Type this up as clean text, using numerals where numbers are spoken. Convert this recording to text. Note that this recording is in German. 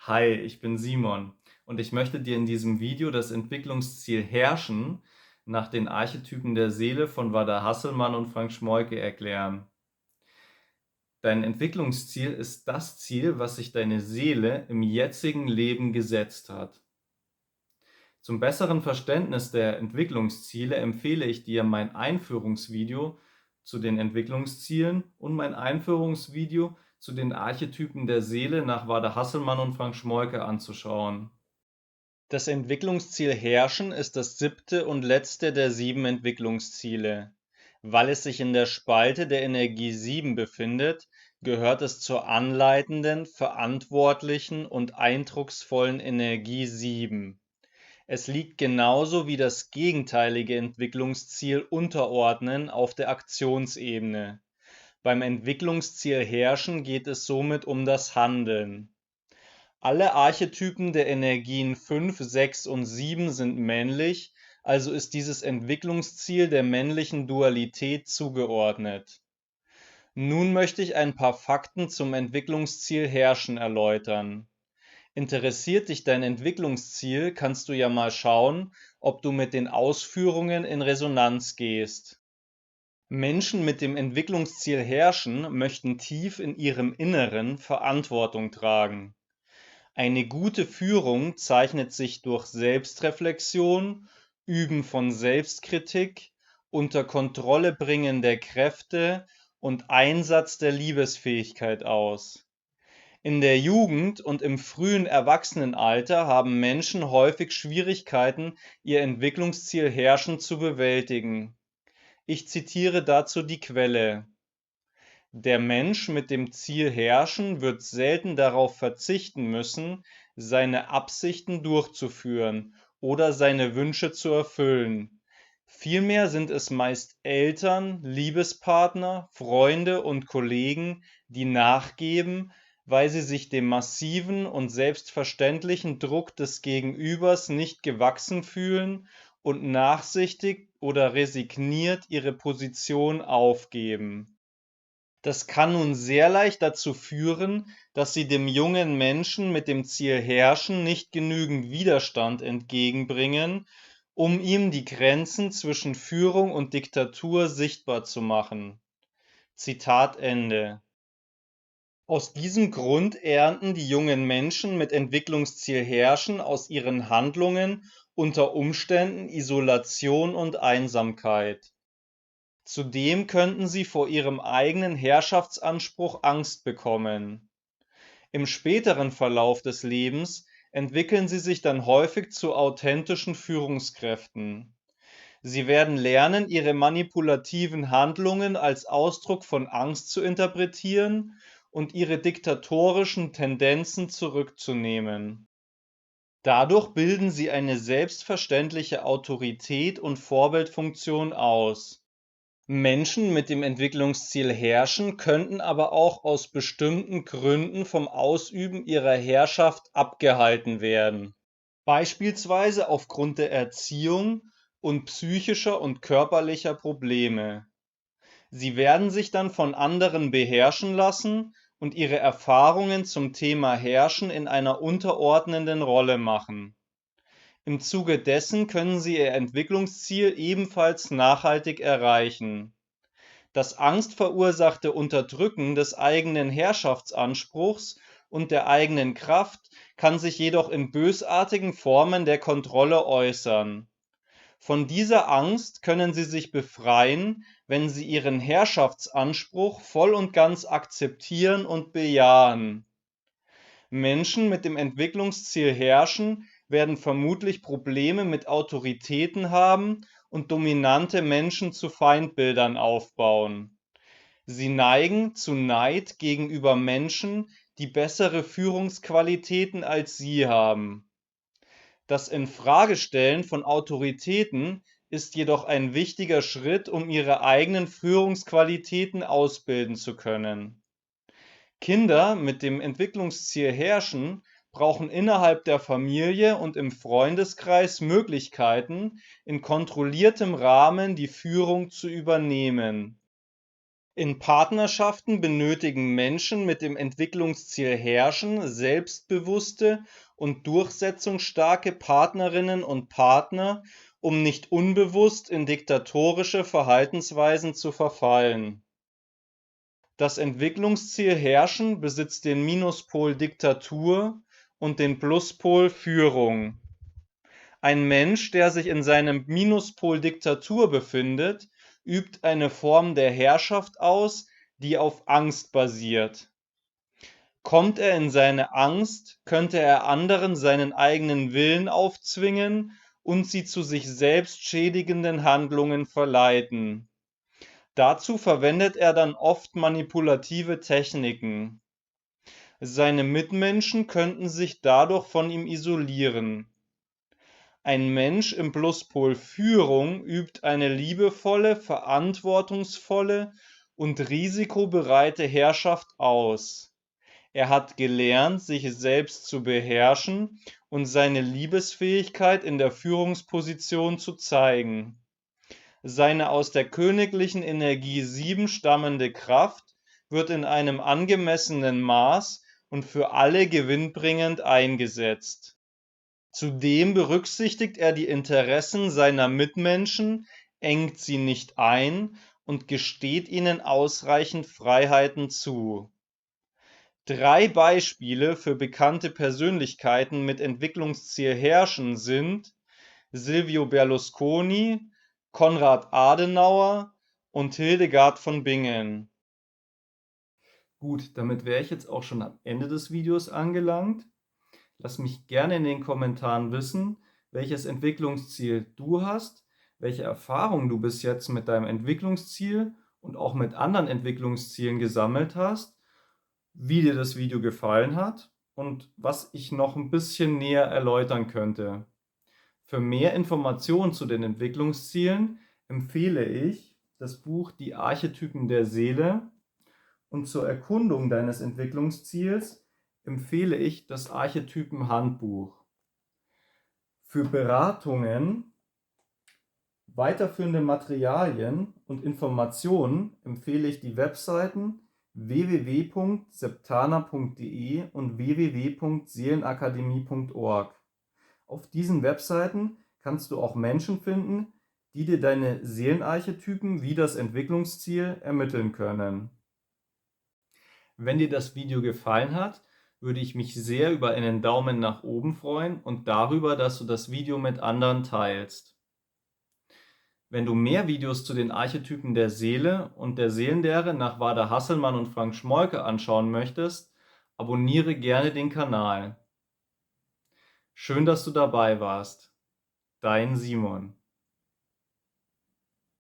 Hi, ich bin Simon und ich möchte dir in diesem Video das Entwicklungsziel Herrschen nach den Archetypen der Seele von Wada Hasselmann und Frank Schmoyke erklären. Dein Entwicklungsziel ist das Ziel, was sich deine Seele im jetzigen Leben gesetzt hat. Zum besseren Verständnis der Entwicklungsziele empfehle ich dir mein Einführungsvideo zu den Entwicklungszielen und mein Einführungsvideo zu den Archetypen der Seele nach Wada Hasselmann und Frank Schmoyke anzuschauen. Das Entwicklungsziel Herrschen ist das 7. und letzte der 7 Entwicklungsziele. Weil es sich in der Spalte der Energie 7 befindet, gehört es zur anleitenden, verantwortlichen und eindrucksvollen Energie 7. Es liegt genauso wie das gegenteilige Entwicklungsziel Unterordnen auf der Aktionsebene. Beim Entwicklungsziel Herrschen geht es somit um das Handeln. Alle Archetypen der Energien 5, 6 und 7 sind männlich, also ist dieses Entwicklungsziel der männlichen Dualität zugeordnet. Nun möchte ich ein paar Fakten zum Entwicklungsziel Herrschen erläutern. Interessiert dich dein Entwicklungsziel, kannst du ja mal schauen, ob du mit den Ausführungen in Resonanz gehst. Menschen mit dem Entwicklungsziel Herrschen möchten tief in ihrem Inneren Verantwortung tragen. Eine gute Führung zeichnet sich durch Selbstreflexion, Üben von Selbstkritik, unter Kontrolle bringen der Kräfte und Einsatz der Liebesfähigkeit aus. In der Jugend und im frühen Erwachsenenalter haben Menschen häufig Schwierigkeiten, ihr Entwicklungsziel Herrschen zu bewältigen. Ich zitiere dazu die Quelle: Der Mensch mit dem Ziel Herrschen wird selten darauf verzichten müssen, seine Absichten durchzuführen oder seine Wünsche zu erfüllen. Vielmehr sind es meist Eltern, Liebespartner, Freunde und Kollegen, die nachgeben, weil sie sich dem massiven und selbstverständlichen Druck des Gegenübers nicht gewachsen fühlen und nachsichtig oder resigniert ihre Position aufgeben. Das kann nun sehr leicht dazu führen, dass Sie dem jungen Menschen mit dem Ziel Herrschen nicht genügend Widerstand entgegenbringen, um ihm die Grenzen zwischen Führung und Diktatur sichtbar zu machen. Zitat Ende. Aus diesem Grund ernten die jungen Menschen mit Entwicklungsziel Herrschen aus ihren Handlungen unter Umständen Isolation und Einsamkeit. Zudem könnten sie vor ihrem eigenen Herrschaftsanspruch Angst bekommen. Im späteren Verlauf des Lebens entwickeln sie sich dann häufig zu authentischen Führungskräften. Sie werden lernen, ihre manipulativen Handlungen als Ausdruck von Angst zu interpretieren und ihre diktatorischen Tendenzen zurückzunehmen. Dadurch bilden sie eine selbstverständliche Autorität und Vorbildfunktion aus. Menschen mit dem Entwicklungsziel Herrschen könnten aber auch aus bestimmten Gründen vom Ausüben ihrer Herrschaft abgehalten werden, beispielsweise aufgrund der Erziehung und psychischer und körperlicher Probleme. Sie werden sich dann von anderen beherrschen lassen und ihre Erfahrungen zum Thema Herrschen in einer unterordnenden Rolle machen. Im Zuge dessen können sie ihr Entwicklungsziel ebenfalls nachhaltig erreichen. Das angstverursachte Unterdrücken des eigenen Herrschaftsanspruchs und der eigenen Kraft kann sich jedoch in bösartigen Formen der Kontrolle äußern. Von dieser Angst können sie sich befreien, wenn sie ihren Herrschaftsanspruch voll und ganz akzeptieren und bejahen. Menschen mit dem Entwicklungsziel Herrschen werden vermutlich Probleme mit Autoritäten haben und dominante Menschen zu Feindbildern aufbauen. Sie neigen zu Neid gegenüber Menschen, die bessere Führungsqualitäten als sie haben. Das Infragestellen von Autoritäten ist jedoch ein wichtiger Schritt, um ihre eigenen Führungsqualitäten ausbilden zu können. Kinder mit dem Entwicklungsziel Herrschen brauchen innerhalb der Familie und im Freundeskreis Möglichkeiten, in kontrolliertem Rahmen die Führung zu übernehmen. In Partnerschaften benötigen Menschen mit dem Entwicklungsziel Herrschen selbstbewusste und durchsetzungsstarke Partnerinnen und Partner, um nicht unbewusst in diktatorische Verhaltensweisen zu verfallen. Das Entwicklungsziel Herrschen besitzt den Minuspol Diktatur und den Pluspol Führung. Ein Mensch, der sich in seinem Minuspol Diktatur befindet, übt eine Form der Herrschaft aus, die auf Angst basiert. Kommt er in seine Angst, könnte er anderen seinen eigenen Willen aufzwingen und sie zu sich selbst schädigenden Handlungen verleiten. Dazu verwendet er dann oft manipulative Techniken. Seine Mitmenschen könnten sich dadurch von ihm isolieren. Ein Mensch im Pluspol Führung übt eine liebevolle, verantwortungsvolle und risikobereite Herrschaft aus. Er hat gelernt, sich selbst zu beherrschen und seine Liebesfähigkeit in der Führungsposition zu zeigen. Seine aus der königlichen Energie 7 stammende Kraft wird in einem angemessenen Maß und für alle gewinnbringend eingesetzt. Zudem berücksichtigt er die Interessen seiner Mitmenschen, engt sie nicht ein und gesteht ihnen ausreichend Freiheiten zu. 3 Beispiele für bekannte Persönlichkeiten mit Entwicklungsziel Herrschen sind Silvio Berlusconi, Konrad Adenauer und Hildegard von Bingen. Gut, damit wäre ich jetzt auch schon am Ende des Videos angelangt. Lass mich gerne in den Kommentaren wissen, welches Entwicklungsziel du hast, welche Erfahrungen du bis jetzt mit deinem Entwicklungsziel und auch mit anderen Entwicklungszielen gesammelt hast, wie dir das Video gefallen hat und was ich noch ein bisschen näher erläutern könnte. Für mehr Informationen zu den Entwicklungszielen empfehle ich das Buch Die Archetypen der Seele und zur Erkundung deines Entwicklungsziels empfehle ich das Archetypen-Handbuch. Für Beratungen, weiterführende Materialien und Informationen empfehle ich die Webseiten www.septana.de und www.seelenakademie.org. Auf diesen Webseiten kannst du auch Menschen finden, die dir deine Seelenarchetypen wie das Entwicklungsziel ermitteln können. Wenn dir das Video gefallen hat, würde ich mich sehr über einen Daumen nach oben freuen und darüber, dass du das Video mit anderen teilst. Wenn du mehr Videos zu den Archetypen der Seele und der Seelenlehre nach Wada Hasselmann und Frank Schmollke anschauen möchtest, abonniere gerne den Kanal. Schön, dass du dabei warst. Dein Simon.